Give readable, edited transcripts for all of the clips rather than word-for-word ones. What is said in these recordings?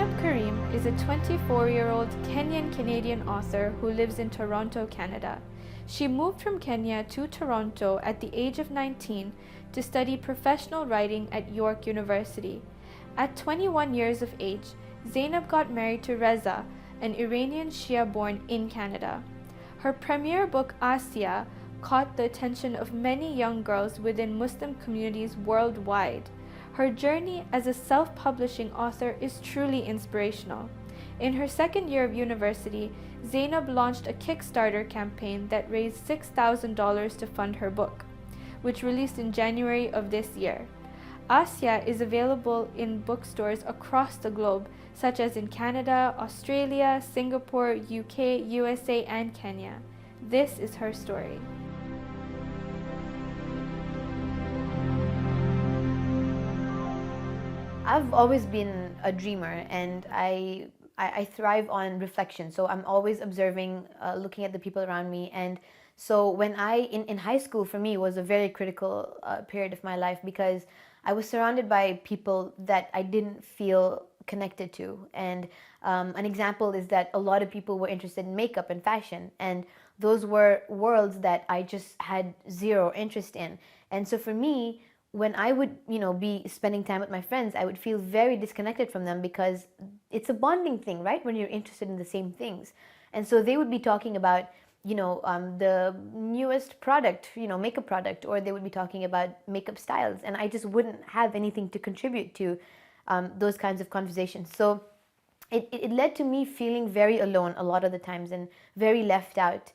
Zainab Karim is a 24-year-old Kenyan Canadian author who lives in Toronto, Canada. She moved from Kenya to Toronto at the age of 19 to study professional writing at York University. At 21 years of age, Zainab got married to Reza, an Iranian Shia born in Canada. Her premier book, Asya, caught the attention of many young girls within Muslim communities worldwide. Her journey as a self-publishing author is truly inspirational. In her second year of university, Zainab launched a Kickstarter campaign that raised $6,000 to fund her book, which released in January of this year. Asya is available in bookstores across the globe, such as in Canada, Australia, Singapore, UK, USA, and Kenya. This is her story. I've always been a dreamer, and I thrive on reflection. So I'm always observing, looking at the people around me. And so when in high school, for me, was a very critical period of my life, because I was surrounded by people that I didn't feel connected to. And an example is that a lot of people were interested in makeup and fashion, and those were worlds that I just had zero interest in. And so for me, when I would, be spending time with my friends, I would feel very disconnected from them, because it's a bonding thing, right? When you're interested in the same things. And so they would be talking about, the newest product, makeup product, or they would be talking about makeup styles. And I just wouldn't have anything to contribute to those kinds of conversations. So it led to me feeling very alone a lot of the times, and very left out.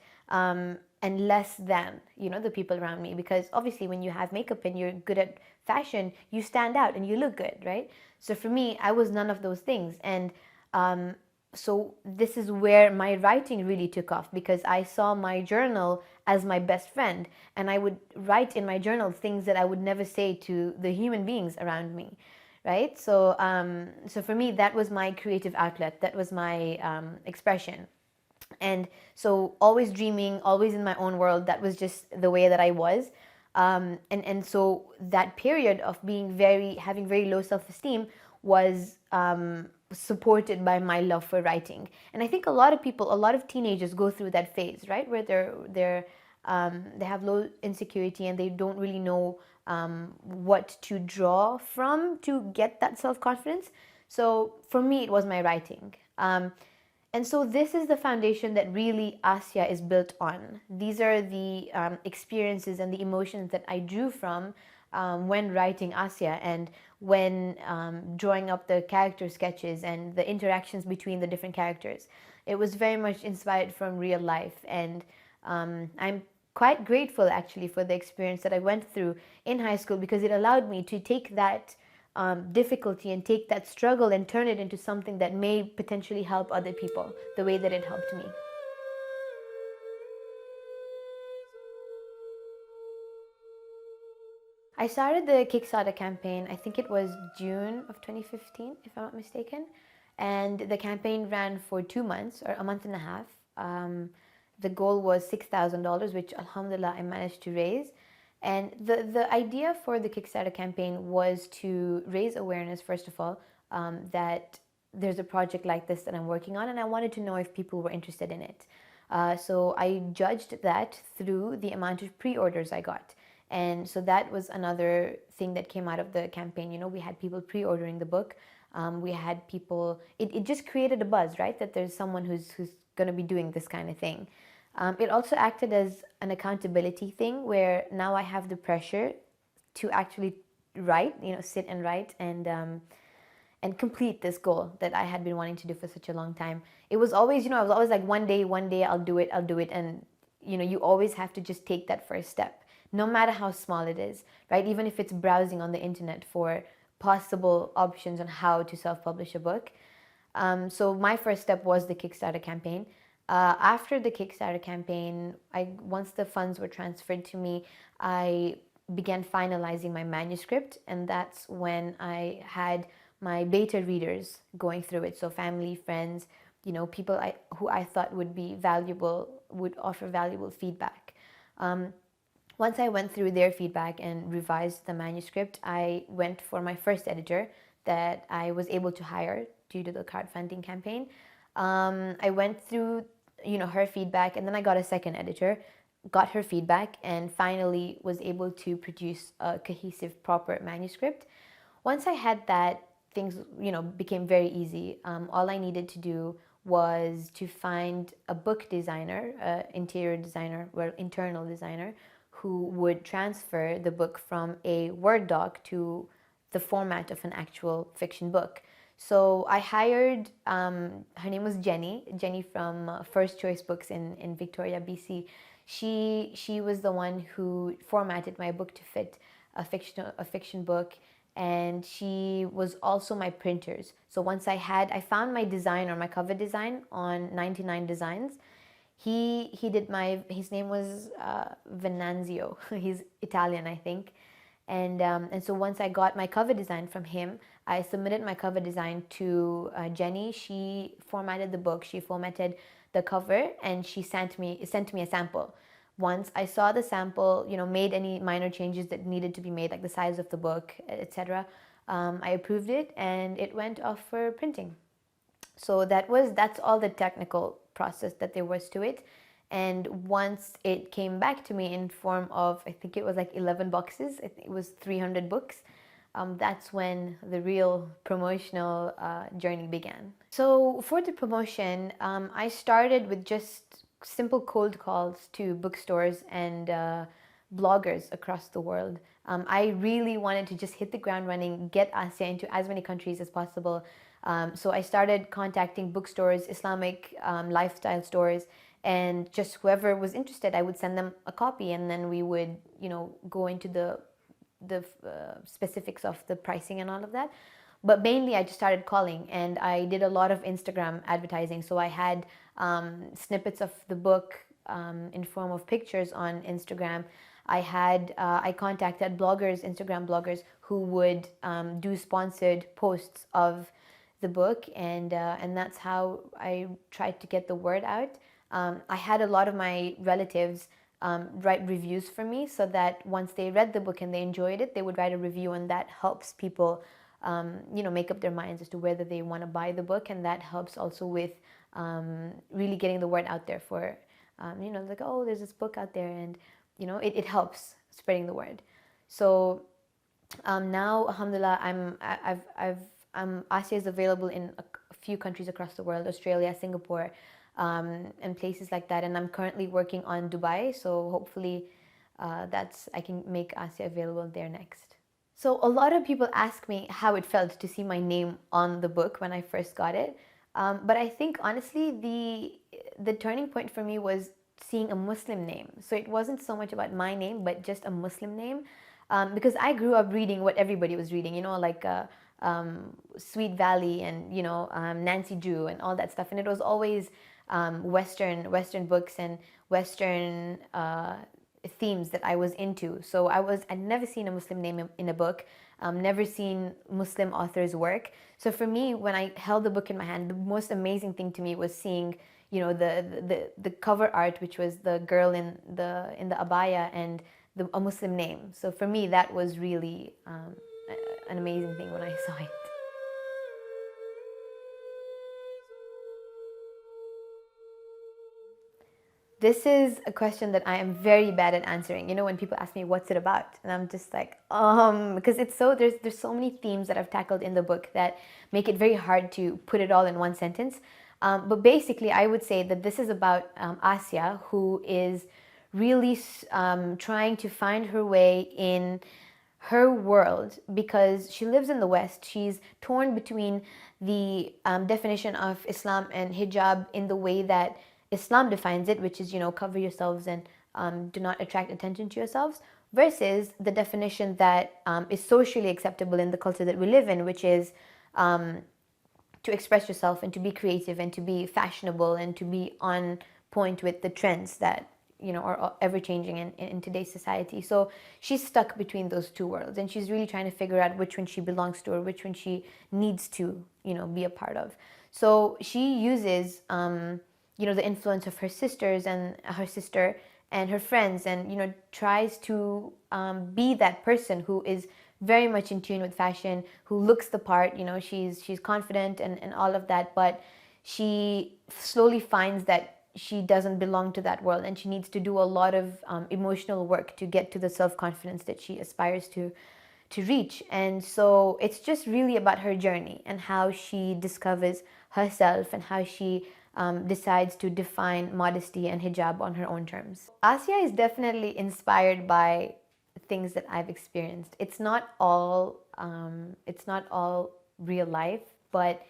And less than, the people around me. Because obviously when you have makeup and you're good at fashion, you stand out and you look good, right? So for me, I was none of those things. And so this is where my writing really took off, because I saw my journal as my best friend. And I would write in my journal things that I would never say to the human beings around me, right? So, so for me, that was my creative outlet. That was my expression. And so always dreaming, always in my own world, that was just the way that I was. And so that period of having very low self-esteem was supported by my love for writing. And I think a lot of teenagers go through that phase, right? Where they have low insecurity, and they don't really know what to draw from to get that self-confidence. So for me, it was my writing. And so this is the foundation that really Asya is built on. These are the experiences and the emotions that I drew from when writing Asya, and when drawing up the character sketches and the interactions between the different characters. It was very much inspired from real life, and I'm quite grateful actually for the experience that I went through in high school, because it allowed me to take that difficulty and take that struggle and turn it into something that may potentially help other people the way that it helped me. I started the Kickstarter campaign, I think it was June of 2015, if I'm not mistaken. And the campaign ran for 2 months, or a month and a half. The goal was $6,000, which alhamdulillah I managed to raise. And the idea for the Kickstarter campaign was to raise awareness, first of all, that there's a project like this that I'm working on, and I wanted to know if people were interested in it. So I judged that through the amount of pre-orders I got. And so that was another thing that came out of the campaign. We had people pre-ordering the book. We had people, it just created a buzz, right? That there's someone who's going to be doing this kind of thing. It also acted as an accountability thing, where now I have the pressure to actually write, sit and write and complete this goal that I had been wanting to do for such a long time. It was always, I was always like, one day I'll do it. And, you always have to just take that first step, no matter how small it is, right? Even if it's browsing on the internet for possible options on how to self-publish a book. So my first step was the Kickstarter campaign. After the Kickstarter campaign, once the funds were transferred to me, I began finalizing my manuscript, and that's when I had my beta readers going through it. So family, friends, people who I thought would be valuable, would offer valuable feedback. Once I went through their feedback and revised the manuscript, I went for my first editor that I was able to hire due to the crowdfunding campaign. I went through, her feedback, and then I got a second editor, got her feedback, and finally was able to produce a cohesive, proper manuscript. Once I had that, things, became very easy. All I needed to do was to find a book designer, interior designer, well, internal designer, who would transfer the book from a Word doc to the format of an actual fiction book. So I hired, her name was Jenny from First Choice Books in Victoria, BC. She was the one who formatted my book to fit a fiction book, and she was also my printers. So once I found my design, or my cover design, on 99 Designs. He did his name was Venanzio. He's Italian, I think. And so once I got my cover design from him, I submitted my cover design to Jenny. She formatted the book, she formatted the cover, and she sent me a sample. Once I saw the sample, made any minor changes that needed to be made, like the size of the book, etc., I approved it, and it went off for printing. So that's all the technical process that there was to it. And once it came back to me in form of, I think it was like 11 boxes, I think it was 300 books, that's when the real promotional journey began. So for the promotion, I started with just simple cold calls to bookstores and bloggers across the world. I really wanted to just hit the ground running, get ASEA into as many countries as possible. So I started contacting bookstores, Islamic lifestyle stores, and just whoever was interested, I would send them a copy, and then we would, go into the specifics of the pricing and all of that. But mainly I just started calling, and I did a lot of Instagram advertising. So I had snippets of the book in form of pictures on Instagram. I contacted bloggers, Instagram bloggers, who would do sponsored posts of the book, and that's how I tried to get the word out. I had a lot of my relatives write reviews for me, so that once they read the book and they enjoyed it, they would write a review, and that helps people make up their minds as to whether they want to buy the book, and that helps also with really getting the word out there for like, oh, there's this book out there, and it helps spreading the word. So now, alhamdulillah, ASEA is available in a few countries across the world, Australia, Singapore, and places like that. And I'm currently working on Dubai, so hopefully I can make ASEA available there next. So a lot of people ask me how it felt to see my name on the book when I first got it. But I think honestly the turning point for me was seeing a Muslim name. So it wasn't so much about my name, but just a Muslim name. Because I grew up reading what everybody was reading, like Sweet Valley and Nancy Drew and all that stuff, and it was always Western books and Western themes that I was into. So I'd never seen a Muslim name in a book, never seen Muslim authors' work. So for me, when I held the book in my hand, the most amazing thing to me was seeing the cover art, which was the girl in the abaya and a Muslim name. So for me, that was really an amazing thing when I saw it. This is a question that I am very bad at answering. When people ask me, what's it about? And I'm just like, because there's so many themes that I've tackled in the book that make it very hard to put it all in one sentence. But basically, I would say that this is about ASEA, who is really trying to find her way in her world, because she lives in the West. She's torn between the definition of Islam and hijab in the way that Islam defines it, which is, cover yourselves and do not attract attention to yourselves, versus the definition that is socially acceptable in the culture that we live in, which is to express yourself and to be creative and to be fashionable and to be on point with the trends that are ever changing in today's society. So she's stuck between those two worlds, and she's really trying to figure out which one she belongs to or which one she needs to be a part of. So she uses the influence of her sisters and her sister and her friends, and tries to be that person who is very much in tune with fashion, who looks the part. She's confident and all of that, but she slowly finds that she doesn't belong to that world, and she needs to do a lot of emotional work to get to the self-confidence that she aspires to reach. And so it's just really about her journey and how she discovers herself and how she decides to define modesty and hijab on her own terms. Asia is definitely inspired by things that I've experienced. It's not all real life, but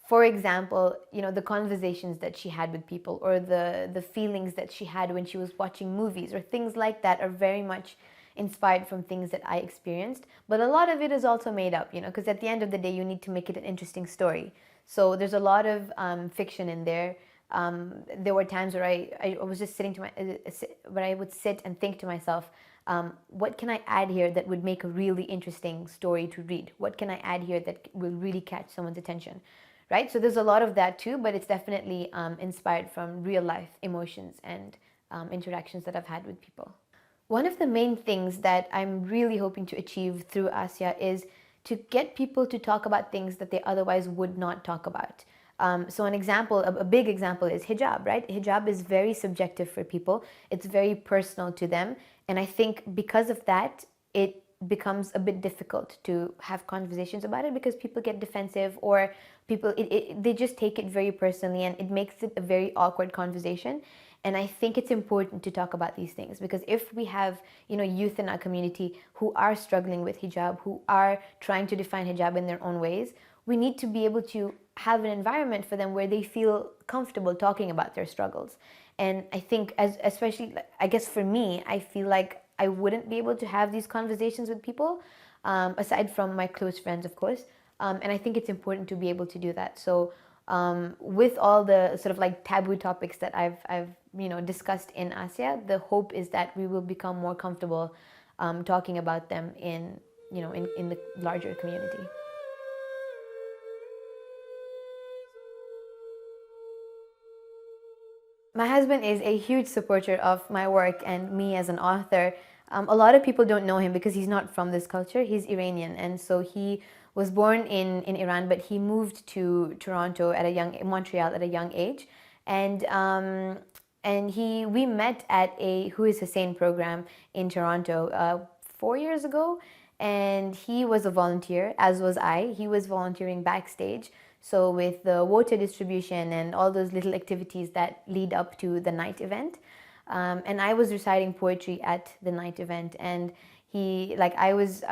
for example, the conversations that she had with people, or the feelings that she had when she was watching movies, or things like that, are very much inspired from things that I experienced. But a lot of it is also made up, because at the end of the day, you need to make it an interesting story. So there's a lot of fiction in there. There were times where I was just where I would sit and think to myself, what can I add here that would make a really interesting story to read? What can I add here that will really catch someone's attention? Right? So there's a lot of that too, but it's definitely inspired from real life emotions and interactions that I've had with people. One of the main things that I'm really hoping to achieve through Asia is to get people to talk about things that they otherwise would not talk about. So an example, a big example, is hijab, right? Hijab is very subjective for people. It's very personal to them. And I think because of that, it becomes a bit difficult to have conversations about it, because people get defensive, or they just take it very personally, and it makes it a very awkward conversation. And I think it's important to talk about these things, because if we have youth in our community who are struggling with hijab, who are trying to define hijab in their own ways, we need to be able to have an environment for them where they feel comfortable talking about their struggles. And I think, especially, I guess for me, I feel like I wouldn't be able to have these conversations with people, aside from my close friends, of course. And I think it's important to be able to do that. So with all the sort of like taboo topics that I've discussed in Asia, the hope is that we will become more comfortable talking about them in the larger community. My husband is a huge supporter of my work and me as an author. A lot of people don't know him because he's not from this culture. He's Iranian, and so he was born in Iran, but he moved to Montreal at a young age, and we met at a Who is Hussein program in Toronto 4 years ago, and he was a volunteer, as was I. He was volunteering backstage, so with the water distribution and all those little activities that lead up to the night event. And I was reciting poetry at the night event, and I was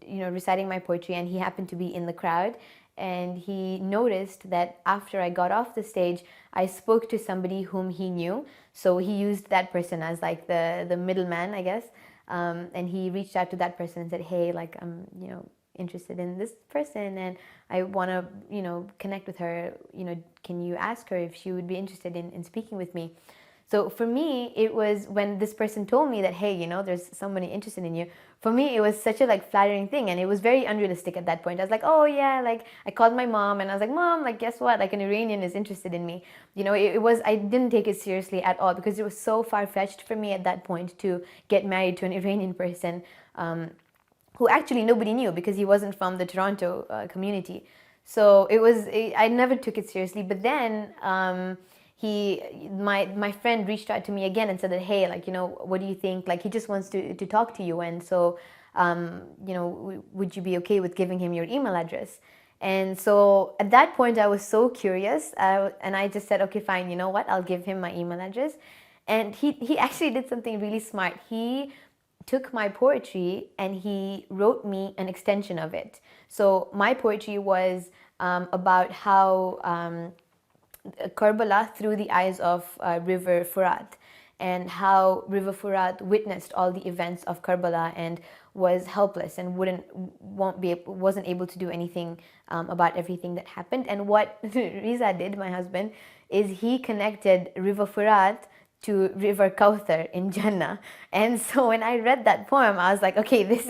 reciting my poetry, and he happened to be in the crowd, and he noticed that after I got off the stage, I spoke to somebody whom he knew. So he used that person as like the middleman, I guess, and he reached out to that person and said, hey, like, I'm interested in this person, and I want to connect with her. Can you ask her if she would be interested in speaking with me? So for me, it was when this person told me that, hey, there's somebody interested in you. For me, it was such a flattering thing, and it was very unrealistic at that point. I was like, oh yeah, I called my mom, and I was like, Mom, guess what? An Iranian is interested in me. I didn't take it seriously at all, because it was so far-fetched for me at that point to get married to an Iranian person, who actually nobody knew, because he wasn't from the Toronto community. So I never took it seriously. But then my friend reached out to me again and said that, hey, what do you think? He just wants to talk to you, and so would you be okay with giving him your email address? And so at that point, I was so curious, and I just said, okay, fine, you know what, I'll give him my email address. And he actually did something really smart. He took my poetry and he wrote me an extension of it. So my poetry was about how Karbala through the eyes of River Furat, and how River Furat witnessed all the events of Karbala and was helpless and wasn't able to do anything about everything that happened. And what Reza did, my husband, is he connected River Furat to River Kauthar in Jannah. And so when I read that poem, I was like, okay, this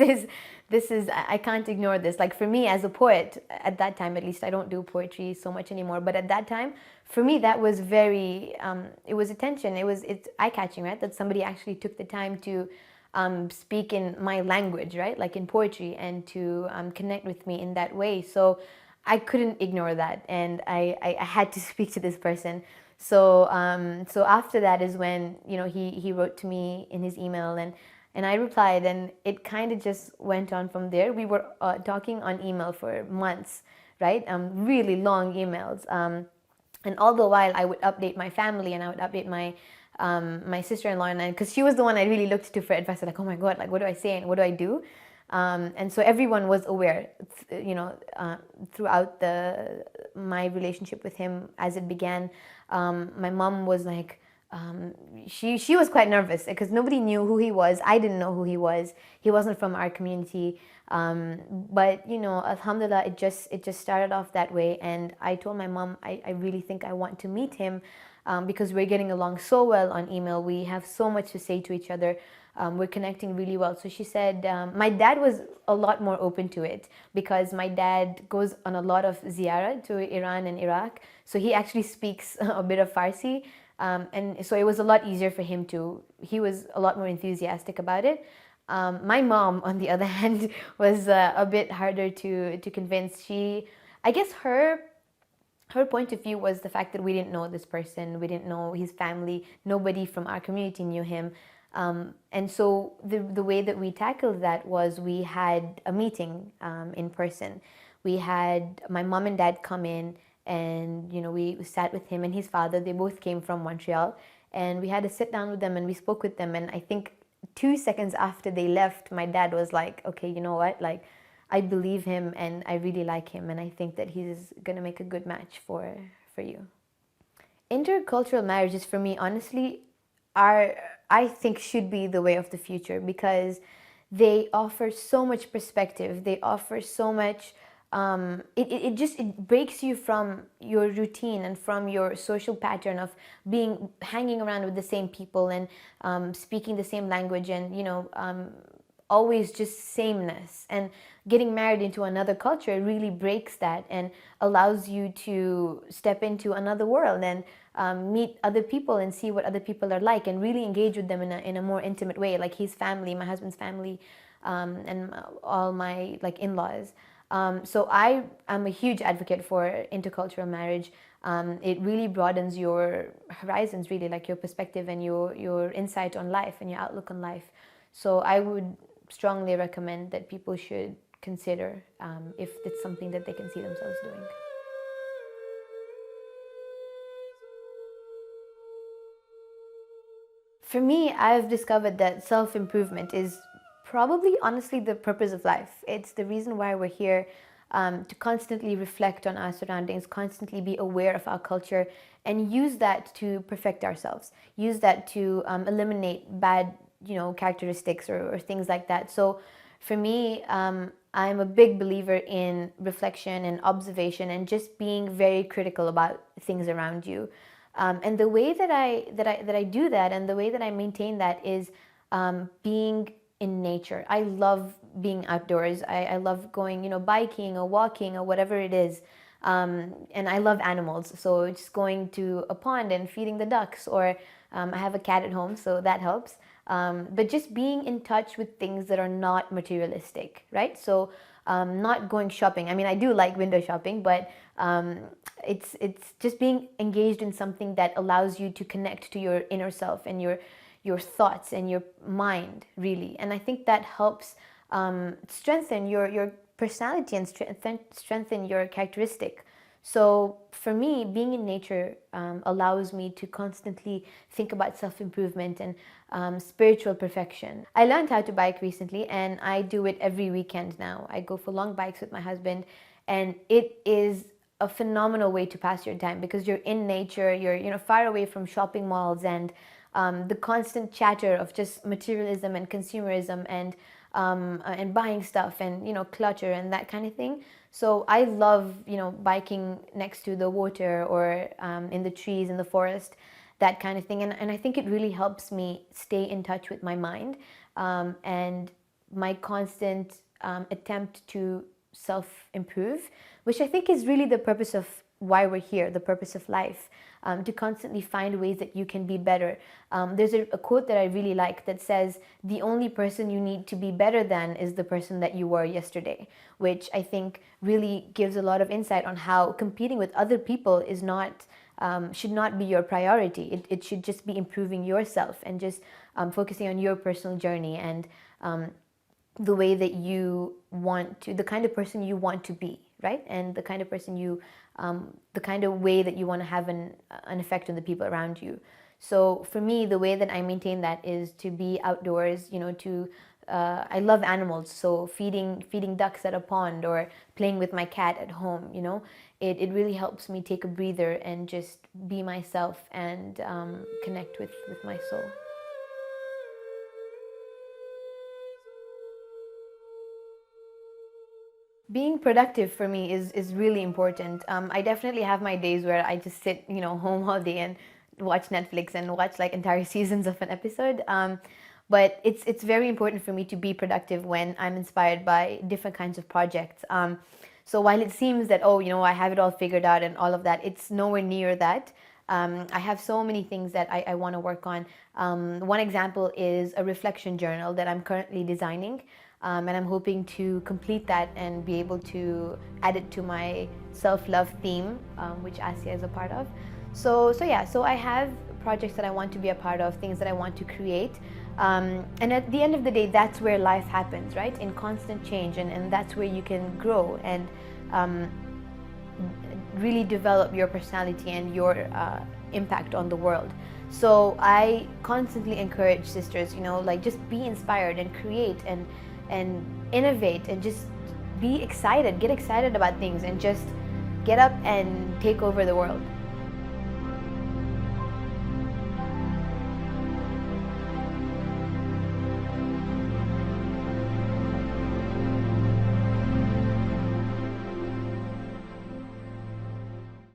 is I can't ignore this. For me as a poet, at that time, at least, I don't do poetry so much anymore, but at that time, for me, that was very, it was attention. It's eye-catching, right? That somebody actually took the time to speak in my language, right? Like in poetry, and to connect with me in that way. So I couldn't ignore that, and I had to speak to this person. So so after that is when, you know, he wrote to me in his email, and I replied, and it kind of just went on from there. We were talking on email for months, right? Really long emails. And all the while, I would update my family, and I would update my sister-in-law, and because she was the one I really looked to for advice. Like, oh my God, like what do I say and what do I do? And so everyone was aware, you know, throughout my relationship with him as it began. My mom was like, she was quite nervous because nobody knew who he was. I didn't know who he was. He wasn't from our community. But you know, alhamdulillah, it just started off that way. And I told my mom, I really think I want to meet him, because we're getting along so well on email. We have so much to say to each other. We're connecting really well. So she said, my dad was a lot more open to it because my dad goes on a lot of ziyarah to Iran and Iraq. So he actually speaks a bit of Farsi. And so it was a lot easier for him he was a lot more enthusiastic about it. My mom, on the other hand, was a bit harder to convince. I guess her point of view was the fact that we didn't know this person, we didn't know his family, nobody from our community knew him. And so the way that we tackled that was we had a meeting in person. We had my mom and dad come in, and you know, we sat with him and his father. They both came from Montreal, and we had to sit down with them, and we spoke with them. And I think 2 seconds after they left, my dad was like, okay, you know what, like, I believe him and I really like him, and I think that he's gonna make a good match for you. Intercultural marriages, for me, honestly, I think should be the way of the future, because they offer so much perspective. They offer so much. It breaks you from your routine and from your social pattern of hanging around with the same people and speaking the same language, and you know, always just sameness. And getting married into another culture really breaks that and allows you to step into another world and meet other people and see what other people are like, and really engage with them in a more intimate way, like his family, my husband's family, and all my like in-laws. So I am a huge advocate for intercultural marriage. It really broadens your horizons, really, like your perspective and your insight on life and your outlook on life. So I would strongly recommend that people should consider if it's something that they can see themselves doing. For me, I've discovered that self-improvement is probably, honestly, the purpose of life. It's the reason why we're here, to constantly reflect on our surroundings, constantly be aware of our culture, and use that to perfect ourselves. Use that to eliminate bad, you know, characteristics or things like that. So for me, I'm a big believer in reflection and observation and just being very critical about things around you. And the way that I do that, and the way that I maintain that, is being in nature. I love being outdoors. I love going, you know, biking or walking or whatever it is. And I love animals, so just going to a pond and feeding the ducks, or I have a cat at home, so that helps. But just being in touch with things that are not materialistic, right? So not going shopping. I mean, I do like window shopping, but it's just being engaged in something that allows you to connect to your inner self and your thoughts and your mind, really. And I think that helps strengthen your personality and strengthen your characteristic. So for me, being in nature allows me to constantly think about self-improvement and spiritual perfection. I learned how to bike recently, and I do it every weekend now. I go for long bikes with my husband, and it is a phenomenal way to pass your time, because you're in nature, you're far away from shopping malls and the constant chatter of just materialism and consumerism and buying stuff and clutter and that kind of thing. So I love biking next to the water or in the trees in the forest, that kind of thing. And I think it really helps me stay in touch with my mind and my constant attempt to self-improve, which I think is really the purpose of why we're here, the purpose of life. to constantly find ways that you can be better. There's a quote that I really like that says, the only person you need to be better than is the person that you were yesterday, which I think really gives a lot of insight on how competing with other people is not should not be your priority. It should just be improving yourself and just focusing on your personal journey and the way that you want to, the kind of person you want to be, right? And the kind of person you, the kind of way that you want to have an effect on the people around you. So for me, the way that I maintain that is to be outdoors, you know, to I love animals, so feeding ducks at a pond or playing with my cat at home, you know, it really helps me take a breather and just be myself and connect with my soul. Being productive for me is really important. I definitely have my days where I just sit, you know, home all day and watch Netflix and watch like entire seasons of an episode. But it's very important for me to be productive when I'm inspired by different kinds of projects. So while it seems that, oh, you know, I have it all figured out and all of that, it's nowhere near that. I have so many things that I want to work on. One example is a reflection journal that I'm currently designing. And I'm hoping to complete that and be able to add it to my self-love theme, which Asya is a part of. So I have projects that I want to be a part of, things that I want to create. And at the end of the day, that's where life happens, right? In constant change, and that's where you can grow and really develop your personality and your impact on the world. So I constantly encourage sisters, you know, like just be inspired and create and innovate and just be excited, get excited about things and just get up and take over the world.